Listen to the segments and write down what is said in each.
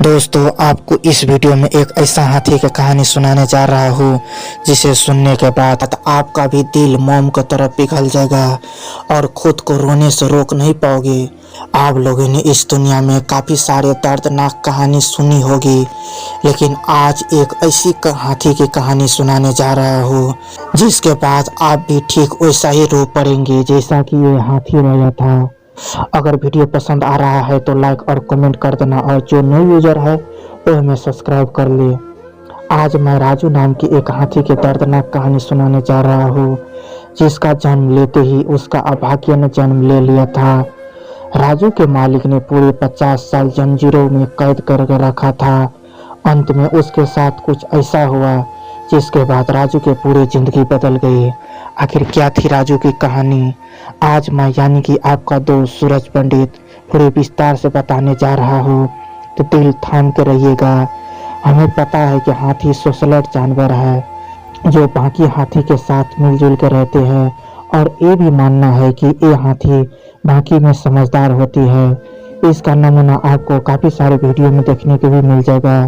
दोस्तों, आपको इस वीडियो में एक ऐसा हाथी की कहानी सुनाने जा रहा हूँ जिसे सुनने के बाद आपका भी दिल मोम की तरह पिघल जाएगा और खुद को रोने से रोक नहीं पाओगे। आप लोगों ने इस दुनिया में काफ़ी सारे दर्दनाक कहानी सुनी होगी, लेकिन आज एक ऐसी हाथी की कहानी सुनाने जा रहा हूँ जिसके बाद आप भी ठीक वैसा ही रो पड़ेंगे जैसा कि ये हाथी रोया था। अगर वीडियो पसंद आ रहा है तो लाइक और कमेंट कर देना, और जो न्यू यूजर है वो हमें सब्सक्राइब कर ले। आज मैं राजू नाम की एक हाथी की दर्दनाक कहानी सुनाने जा रहा हूँ जिसका जन्म लेते ही उसका अभाग्य ने जन्म ले लिया था। राजू के मालिक ने पूरे 50 साल जंजीरों में कैद करके रखा था। अंत में उसके साथ कुछ ऐसा हुआ जिसके बाद राजू की पूरी जिंदगी बदल गई। आखिर क्या थी राजू की कहानी, आज मैं यानी कि आपका दोस्त सूरज पंडित पूरे विस्तार से बताने जा रहा हूँ, तो दिल थाम के रहिएगा। हमें पता है कि हाथी सोशलेट जानवर है जो बाकी हाथी के साथ मिलजुल के रहते हैं, और ये भी मानना है कि ये हाथी बाकी में समझदार होती है। इसका नमूना आपको काफ़ी सारे वीडियो में देखने को भी मिल जाएगा,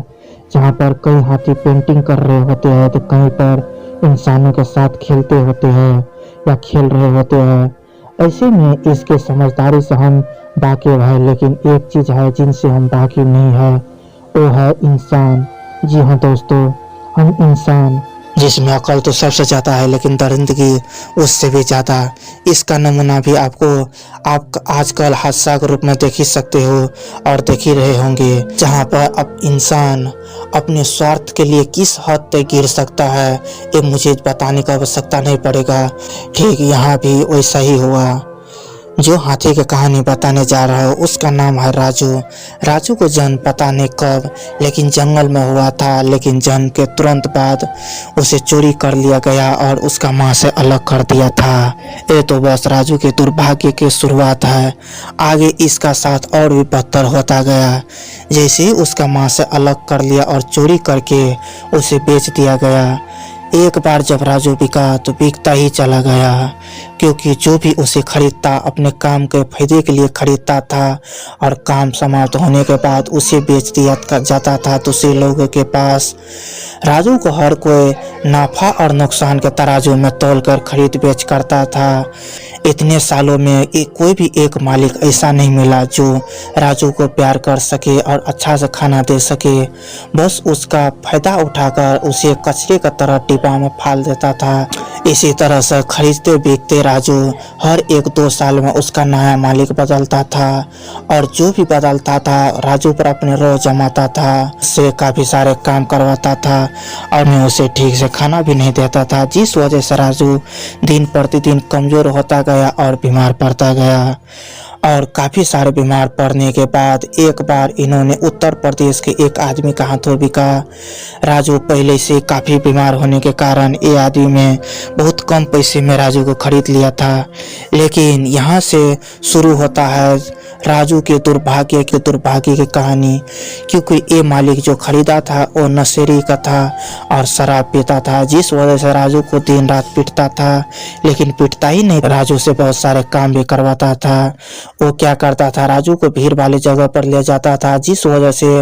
जहाँ पर कई हाथी पेंटिंग कर रहे होते हैं तो कहीं पर इंसानों के साथ खेलते होते हैं या खेल रहे होते हैं। ऐसे में इसके समझदारी से हम वाकिफ है, लेकिन एक चीज़ है जिनसे हम वाकिफ नहीं है, वो है इंसान। जी हाँ दोस्तों, हम इंसान जिसमें अकल तो सबसे ज़्यादा है लेकिन दरिंदगी उससे भी ज़्यादा। इसका नमूना भी आप आजकल हादसा के रूप में देख ही सकते हो और देख ही रहे होंगे, जहाँ पर अब इंसान अपने स्वार्थ के लिए किस हद तक गिर सकता है ये मुझे बताने की आवश्यकता नहीं पड़ेगा। ठीक यहाँ भी वैसा ही हुआ। जो हाथी की कहानी बताने जा रहा हूँ उसका नाम है राजू। राजू को जन्म पता नहीं कब लेकिन जंगल में हुआ था, लेकिन जन्म के तुरंत बाद उसे चोरी कर लिया गया और उसका माँ से अलग कर दिया था। ये तो बस राजू के दुर्भाग्य की शुरुआत है, आगे इसका साथ और भी बदतर होता गया। जैसे ही उसका माँ से अलग कर लिया और चोरी करके उसे बेच दिया गया। एक बार जब राजू बिका तो बिकता ही चला गया, क्योंकि जो भी उसे खरीदता अपने काम के फायदे के लिए खरीदता था, और काम समाप्त होने के बाद उसे बेच दिया जाता था दूसरे लोगों के पास। राजू को हर कोई नाफा और नुकसान के तराजू में तोलकर खरीद बेच करता था। इतने सालों में कोई भी एक मालिक ऐसा नहीं मिला जो राजू को प्यार कर सके और अच्छा से खाना दे सके। बस उसका फायदा उठाकर उसे कचरे की तरह डिब्बा में फाल देता था। इसी तरह से खरीदते बेचते राजू हर 1-2 साल में उसका नया मालिक बदलता था, और जो भी बदलता था राजू पर अपने रोज जमाता था, उससे काफ़ी सारे काम करवाता था और मैं उसे ठीक से खाना भी नहीं देता था, जिस वजह से राजू दिन प्रतिदिन कमज़ोर होता गया और बीमार पड़ता गया। और काफ़ी सारे बीमार पड़ने के बाद एक बार इन्होंने उत्तर प्रदेश के एक आदमी का हाथों बिका। राजू पहले से काफ़ी बीमार होने के कारण ये आदमी में बहुत कम पैसे में राजू को खरीद लिया था। लेकिन यहाँ से शुरू होता है राजू के दुर्भाग्य की कहानी, क्योंकि ये मालिक जो खरीदा था वो नशेड़ी का था और शराब पीता था, जिस वजह से राजू को दिन रात पीटता था। लेकिन पीटता ही नहीं, राजू से बहुत सारे काम भी करवाता था। वो क्या करता था, राजू को भीड़ वाली जगह पर ले जाता था, जिस वजह से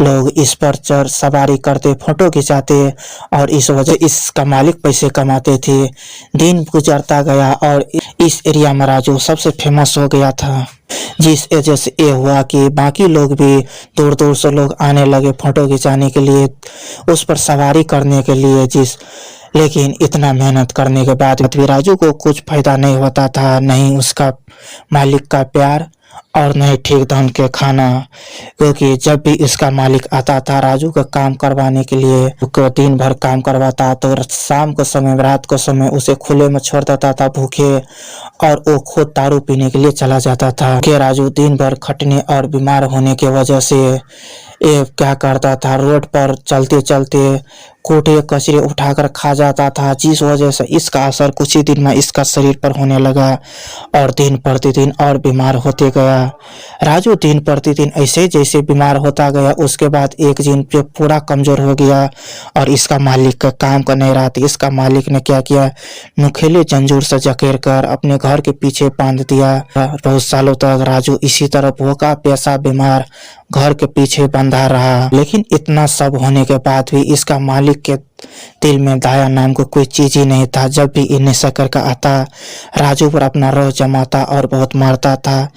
लोग इस पर चढ़ सवारी करते, फोटो खिंचाते, और इस वजह इसका मालिक पैसे कमाते थे। दिन गुजरता गया और इस एरिया में राजू सबसे फेमस हो गया था, जिस वजह से ये हुआ कि बाकी लोग भी दूर दूर से लोग आने लगे फोटो खिंचाने के लिए, उस पर सवारी करने के लिए। लेकिन इतना मेहनत करने के बाद भी राजू को कुछ फायदा नहीं होता था, नहीं उसका मालिक का प्यार और नहीं ठीक ढंग के खाना। क्योंकि जब भी इसका मालिक आता था राजू का काम करवाने के लिए, उसको दिन भर काम करवाता तो शाम को समय रात को समय उसे खुले में छोड़ देता था भूखे, और वो खुद दारू पीने के लिए चला जाता था। कि राजू दिन भर खटने और बीमार होने की वजह से ये क्या करता था, रोड पर चलते चलते कूटे कचरे उठाकर खा जाता था, जिस वजह से इसका असर कुछ ही दिन में इसका शरीर पर होने लगा और दिन प्रतिदिन और बीमार होते गया। राजू दिन प्रतिदिन ऐसे जैसे बीमार होता गया, उसके बाद एक दिन पे पूरा कमजोर हो गया और इसका मालिक का काम कर नहीं रहा था। इसका मालिक ने क्या किया, नुकीले जंजीर से जकेर कर अपने घर के पीछे बांध दिया। बहुत सालों तक राजू इसी तरह भूखा प्यासा बीमार घर के पीछे बंधा रहा। लेकिन इतना सब होने के बाद भी इसका मालिक के दिल में दया नाम को कोई चीज ही नहीं था। जब भी इन नशा करके आता, राजू पर अपना रोह जमाता और बहुत मारता था।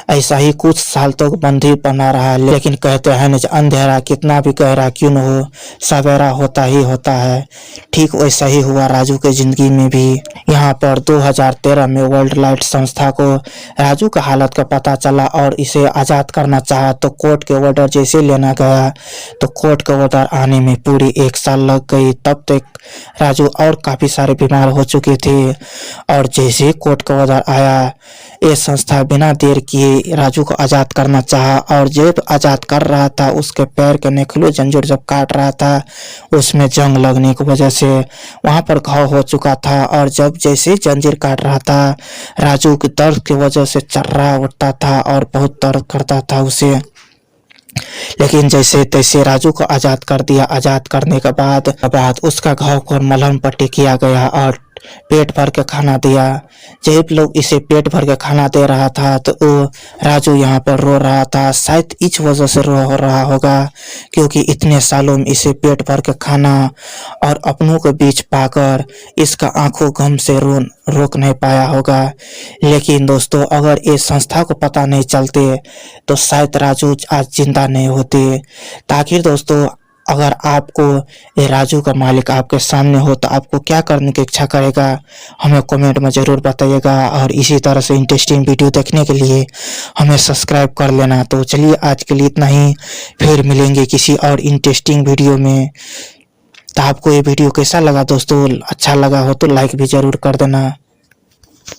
ऐसा ही कुछ साल तक बंदी बना रहा। लेकिन कहते हैं न, अंधेरा कितना भी गहरा क्यों न हो, सवेरा होता ही होता है। ठीक वैसा ही हुआ राजू के जिंदगी में भी। यहाँ पर 2013 में वर्ल्ड लाइट संस्था को राजू का हालत का पता चला और इसे आजाद करना चाहा, तो कोर्ट के ऑर्डर जैसे लेना गया तो कोर्ट के ऑर्डर आने में पूरी 1 साल लग गई। तब तक राजू और काफी सारे बीमार हो चुके थे और जैसे कोर्ट का ऑर्डर आया, ये संस्था बिना देर किए राजू को आजाद करना चाहा और जब आजाद कर रहा था, उसके पैर के नखुले जंजीर जब काट रहा था, उसमें जंग लगने की वजह से वहां पर घाव हो चुका था और जब जैसे जंजीर काट रहा था, राजू के दर्द की वजह से चर्रा उठता था और बहुत दर्द करता था उसे। लेकिन जैसे तैसे राजू को आजाद कर दिया। आजाद करने के बाद उसका घाव को मलहम पट्टी किया गया और पेट भर के खाना दिया। जब लोग इसे पेट भर के खाना दे रहा था तो वो राजू यहाँ पर रो रहा था। शायद इस वजह से रो रहा होगा क्योंकि इतने सालों में इसे पेट भर के खाना और अपनों के बीच पाकर इसका आंखों गम से रोक नहीं पाया होगा। लेकिन दोस्तों, अगर इस संस्था को पता नहीं चलते तो शायद राजू आज जिंदा नहीं होते। ताकि दोस्तों, अगर आपको ये राजू का मालिक आपके सामने हो तो आपको क्या करने की इच्छा करेगा, हमें कमेंट में ज़रूर बताइएगा। और इसी तरह से इंटरेस्टिंग वीडियो देखने के लिए हमें सब्सक्राइब कर लेना। तो चलिए आज के लिए इतना ही, फिर मिलेंगे किसी और इंटरेस्टिंग वीडियो में। तो आपको ये वीडियो कैसा लगा दोस्तों? अच्छा लगा हो तो लाइक भी ज़रूर कर देना।